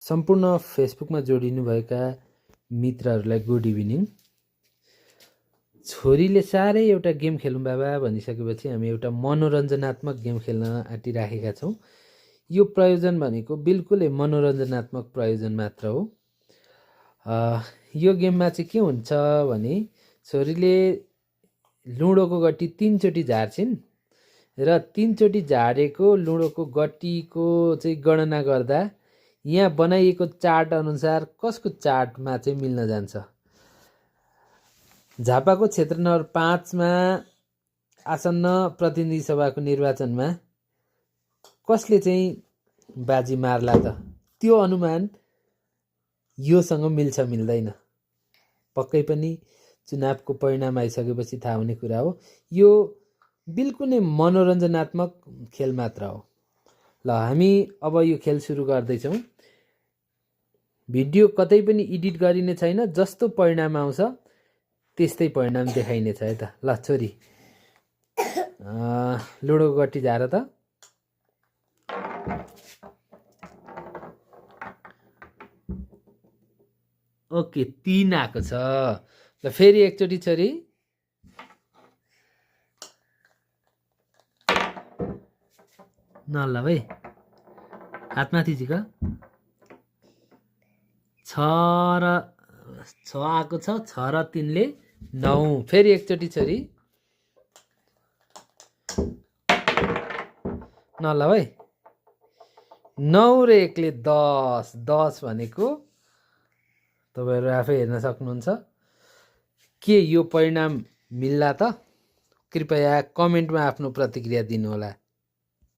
सम्पूर्ण फेसबुकमा जोडिनुभएका मित्रहरूलाई गुड इभिनिङ। छोरीले साह्रै एउटा गेम खेलौँ बाबा भनिसकेपछि हामी एउटा मनोरञ्जनात्मक गेम खेल्न आँटिराखेका छौँ। यो प्रयोजन भनेको बिल्कुलै मनोरञ्जनात्मक प्रयोजन मात्र हो। यो गेममा चाहिँ के हुन्छ भने छोरीले लुडोको गट्टी 3 चोटि झार्छिन् र 3 चोटि झारेको लुडोको गट्टीको चाहिँ गणना गर्दा यहाँ बनाइएको चार्ट अनुसार कसको चार्टमा चाहिँ मिल्न जान्छ। झापाको क्षेत्र नम्बर 5 मा आसन्न प्रतिनिधि सभाको निर्वाचनमा कसले चाहिँ बाजी मार्ला त, त्यो अनुमान योसँग मिल्छ मिल्दैन पक्कै पनि चुनावको परिणाम आइसकेपछि थाहा हुने कुरा हो। यो बिल्कुलै मनोरञ्जनात्मक खेल मात्र हो। ल हामी अब यो खेल सुरु गर्दैछौँ। भिडियो कतै पनि एडिट गरिने छैन, जस्तो परिणाम आउँछ त्यस्तै परिणाम देखाइनेछ है त। ल छोरी लुडोको गट्टी झार त। ओके 3 आएको छ। ल फेरि एकचोटि छोरी। न ल भाइ हातमाथि झिक। 6 आएको छ। 6 र 3 ले 9। फेरि एकचोटि छोरी। न ल भाइ 9 र 1 ले 10। 10 भनेको तपाईहरु आफै हेर्न सक्नुहुन्छ। के यो परिणाम मिल्ला त? कृपया कमेन्टमा आफ्नो प्रतिक्रिया दिनुहोला।